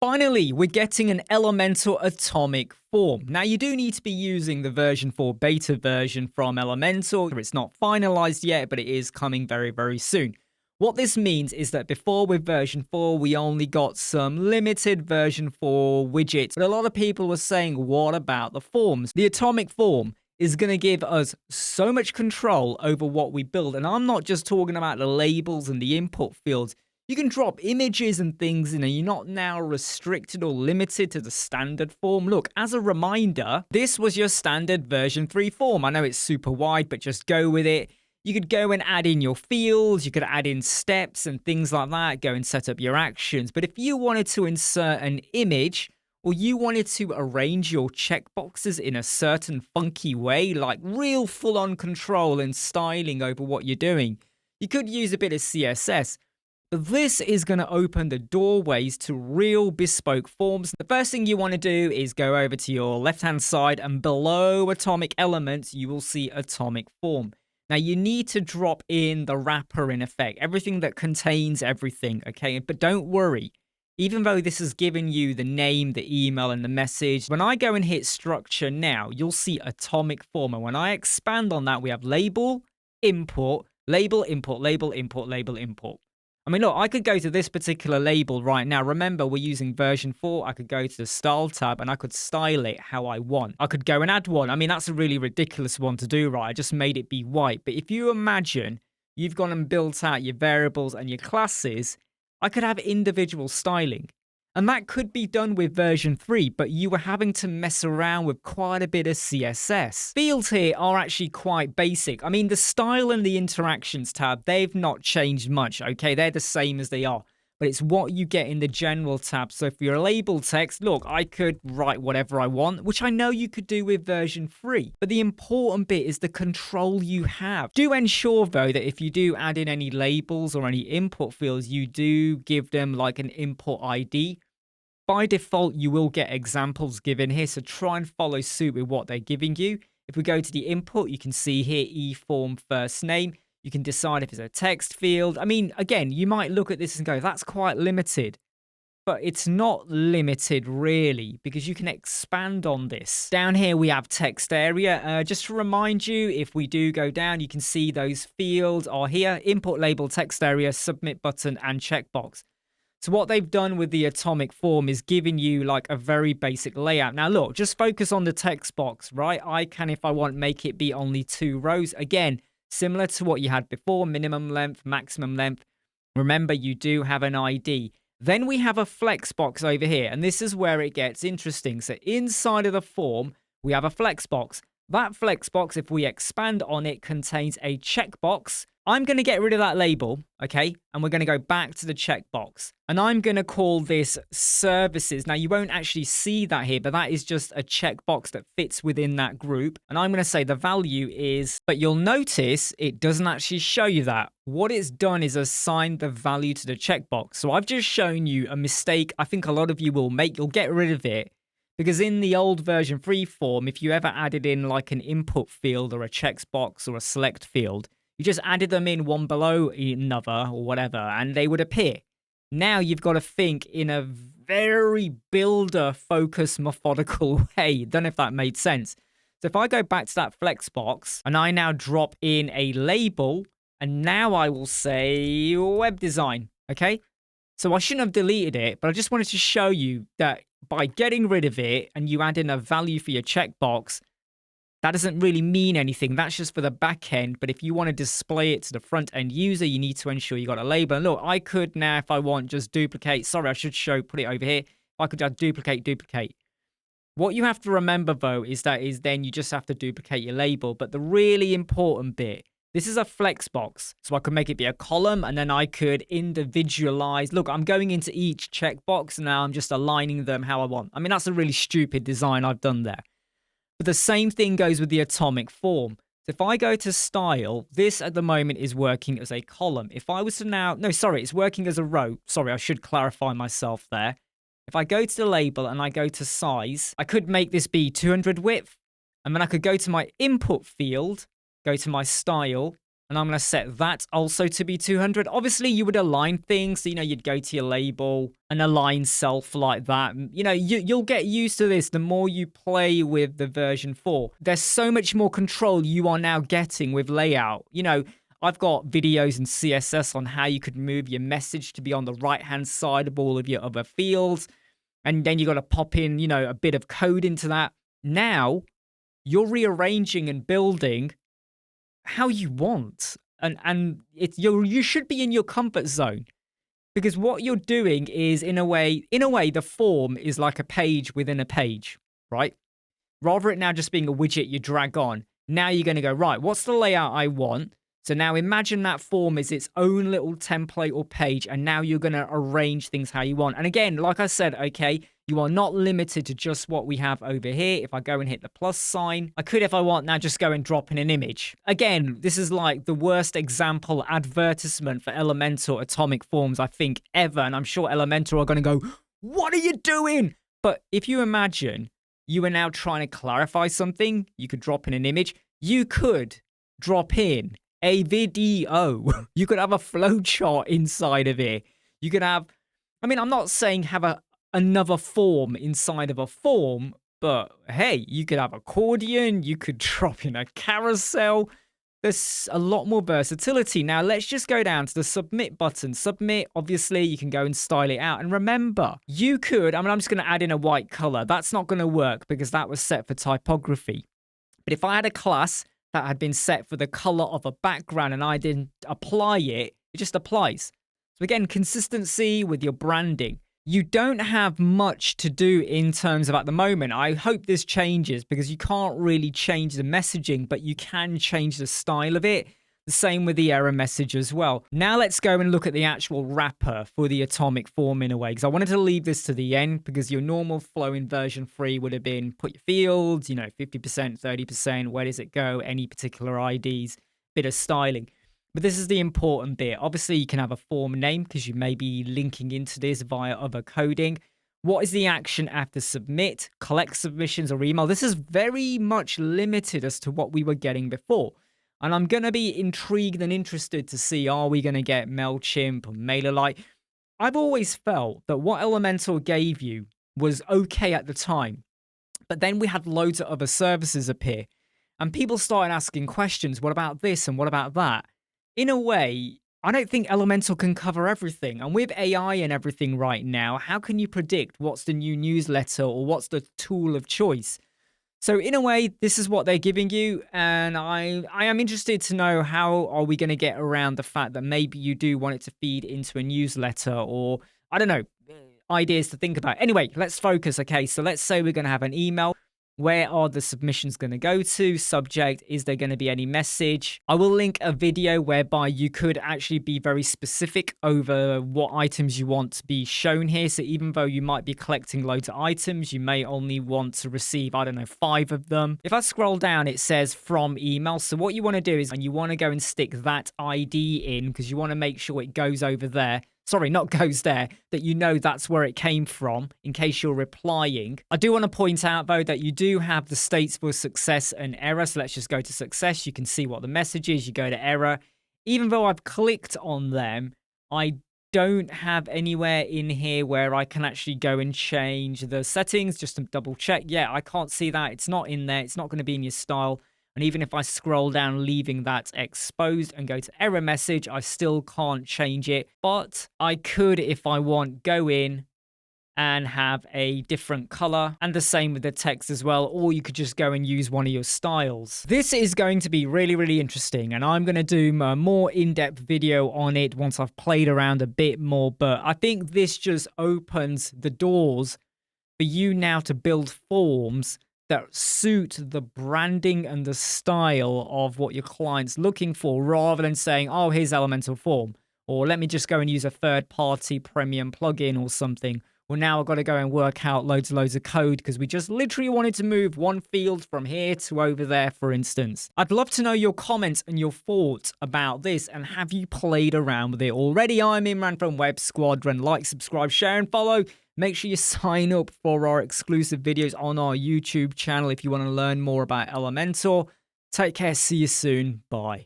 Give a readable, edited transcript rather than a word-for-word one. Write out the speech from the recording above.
Finally, we're getting an Elementor atomic form. Now, you do need to be using the version 4 beta version from Elementor. It's not finalized yet, but it is coming very, very soon. What this means is that before with version 4, we only got some limited version 4 widgets. But a lot of people were saying, what about the forms? The atomic form is going to give us so much control over what we build. And I'm not just talking about the labels and the input fields. You can drop images and things in, and you're not now restricted or limited to the standard form. Look, as a reminder, this was your standard version 3 form. I know it's super wide, but just go with it. You could go and add in your fields, you could add in steps and things like that, go and set up your actions. But if you wanted to insert an image, or you wanted to arrange your checkboxes in a certain funky way, like real full-on control and styling over what you're doing, you could use a bit of CSS. But this is going to open the doorways to real bespoke forms. The first thing you want to do is go over to your left-hand side, and below Atomic Elements, you will see Atomic Form. Now, you need to drop in the wrapper in effect, everything that contains everything, okay? But don't worry. Even though this has given you the name, the email, and the message, when I go and hit structure now, you'll see atomic form. And when I expand on that, we have label, import, label, import, label, import, label, import. I mean, look, I could go to this particular label right now. Remember, we're using version 4. I could go to the style tab and I could style it how I want. I could go and add one. I mean, that's a really ridiculous one to do, right? I just made it be white. But if you imagine you've gone and built out your variables and your classes, I could have individual styling. And that could be done with version 3, but you were having to mess around with quite a bit of CSS. Fields here are actually quite basic. I mean, the style and the interactions tab, they've not changed much, okay? They're the same as they are. But it's what you get in the general tab. So for your label text, look, I could write whatever I want, which I know you could do with version 3. But the important bit is the control you have. Do ensure, though, that if you do add in any labels or any input fields, you do give them like an input ID. By default, you will get examples given here, so try and follow suit with what they're giving you. If we go to the input, you can see here eForm first name. You can decide if it's a text field. I mean, again, you might look at this and go, that's quite limited. But it's not limited really, because you can expand on this. Down here, we have text area. Just to remind you, if we do go down, you can see those fields are here. Input label, text area, submit button, and checkbox. So what they've done with the atomic form is giving you like a very basic layout. Now look, just focus on the text box, right? I can, if I want, make it be only 2 rows. Again, similar to what you had before, minimum length, maximum length. Remember, you do have an ID. Then we have a flex box over here, and this is where it gets interesting. So inside of the form, we have a flex box. That flex box, if we expand on it, contains a checkbox. I'm going to get rid of that label, okay? And we're going to go back to the checkbox. And I'm going to call this services. Now, you won't actually see that here, but that is just a checkbox that fits within that group. And I'm going to say the value is, but you'll notice it doesn't actually show you that. What it's done is assigned the value to the checkbox. So I've just shown you a mistake I think a lot of you will make. You'll get rid of it. Because in the old version 3 form, if you ever added in like an input field or a checkbox or a select field, you just added them in one below another or whatever, and they would appear. Now you've got to think in a very builder-focused, methodical way. Don't know if that made sense. So if I go back to that flex box, and I now drop in a label, and now I will say web design, okay? So I shouldn't have deleted it, but I just wanted to show you that by getting rid of it and you add in a value for your checkbox, that doesn't really mean anything. That's just for the back end. But if you want to display it to the front end user, you need to ensure you got a label. And look, I could now, if I want, just duplicate. Sorry, I should put it over here. If I could just duplicate. What you have to remember, though, is then you just have to duplicate your label. But the really important bit, this is a flex box. So I could make it be a column, and then I could individualize. Look, I'm going into each checkbox, and now I'm just aligning them how I want. I mean, that's a really stupid design I've done there. But the same thing goes with the atomic form. So if I go to style, this at the moment is working as a column. If I was to now, no, sorry, it's working as a row. Sorry, I should clarify myself there. If I go to the label and I go to size, I could make this be 200 width. And then I could go to my input field, go to my style, And I'm going to set that also to be 200. Obviously, you would align things. So, you'd go to your label and align self like that. You'll get used to this the more you play with the version 4. There's so much more control you are now getting with layout. I've got videos and CSS on how you could move your message to be on the right-hand side of all of your other fields. And then you got to pop in, a bit of code into that. Now, you're rearranging and building how you want, and you should be in your comfort zone, because what you're doing is in a way the form is like a page within a page, right? Rather it now just being a widget you drag on, now you're going to go, right, what's the layout I want? So now imagine that form is its own little template or page, and now you're going to arrange things how you want. And again, like I said, okay, you are not limited to just what we have over here. If I go and hit the plus sign, I could, if I want, now just go and drop in an image. Again, this is like the worst example advertisement for Elementor atomic forms, I think, ever. And I'm sure Elementor are going to go, what are you doing? But if you imagine you are now trying to clarify something, you could drop in an image. You could drop in a video. You could have a flowchart inside of it. You could have, I'm not saying have another form inside of a form, but hey, you could have accordion, you could drop in a carousel. There's a lot more versatility. Now, let's just go down to the submit button. Submit, obviously, you can go and style it out. And remember, you could, I'm just going to add in a white color. That's not going to work because that was set for typography. But if I had a class that had been set for the color of a background and I didn't apply it, it just applies. So again, consistency with your branding. You don't have much to do in terms of at the moment. I hope this changes because you can't really change the messaging, but you can change the style of it. The same with the error message as well. Now let's go and look at the actual wrapper for the atomic form in a way, because I wanted to leave this to the end because your normal flow in version 3 would have been put your fields, 50%, 30%, where does it go, any particular IDs, bit of styling. But this is the important bit. Obviously, you can have a form name because you may be linking into this via other coding. What is the action after submit, collect submissions or email? This is very much limited as to what we were getting before. And I'm going to be intrigued and interested to see, are we going to get MailChimp or MailerLite? I've always felt that what Elementor gave you was okay at the time. But then we had loads of other services appear. And people started asking questions, what about this and what about that? In a way, I don't think Elementor can cover everything. And with AI and everything right now, how can you predict what's the new newsletter or what's the tool of choice? So in a way, this is what they're giving you. And I am interested to know, how are we going to get around the fact that maybe you do want it to feed into a newsletter, or I don't know, ideas to think about. Anyway, let's focus. Okay, so let's say we're going to have an email. Where are the submissions going to go to? Subject, is there going to be any message? I will link a video whereby you could actually be very specific over what items you want to be shown here. So even though you might be collecting loads of items, you may only want to receive, 5 of them. If I scroll down, it says from email. So what you want to do is, and you want to go and stick that ID in because you want to make sure it goes over there. Sorry, not goes there, that that's where it came from in case you're replying. I do want to point out, though, that you do have the states for success and error. So let's just go to success. You can see what the message is. You go to error. Even though I've clicked on them, I don't have anywhere in here where I can actually go and change the settings just to double check. Yeah, I can't see that. It's not in there. It's not going to be in your style. And even if I scroll down, leaving that exposed and go to error message, I still can't change it. But I could, if I want, go in and have a different color, and the same with the text as well. Or you could just go and use one of your styles. This is going to be really, really interesting. And I'm going to do a more in-depth video on it once I've played around a bit more. But I think this just opens the doors for you now to build forms that suit the branding and the style of what your client's looking for, rather than saying, oh, here's Elementor form, or let me just go and use a third-party premium plugin or something. Well, now I've got to go and work out loads of code because we just literally wanted to move one field from here to over there, for instance. I'd love to know your comments and your thoughts about this, and have you played around with it already? I'm Imran from Web Squadron. Like, subscribe, share, and follow. Make sure you sign up for our exclusive videos on our YouTube channel if you want to learn more about Elementor. Take care. See you soon. Bye.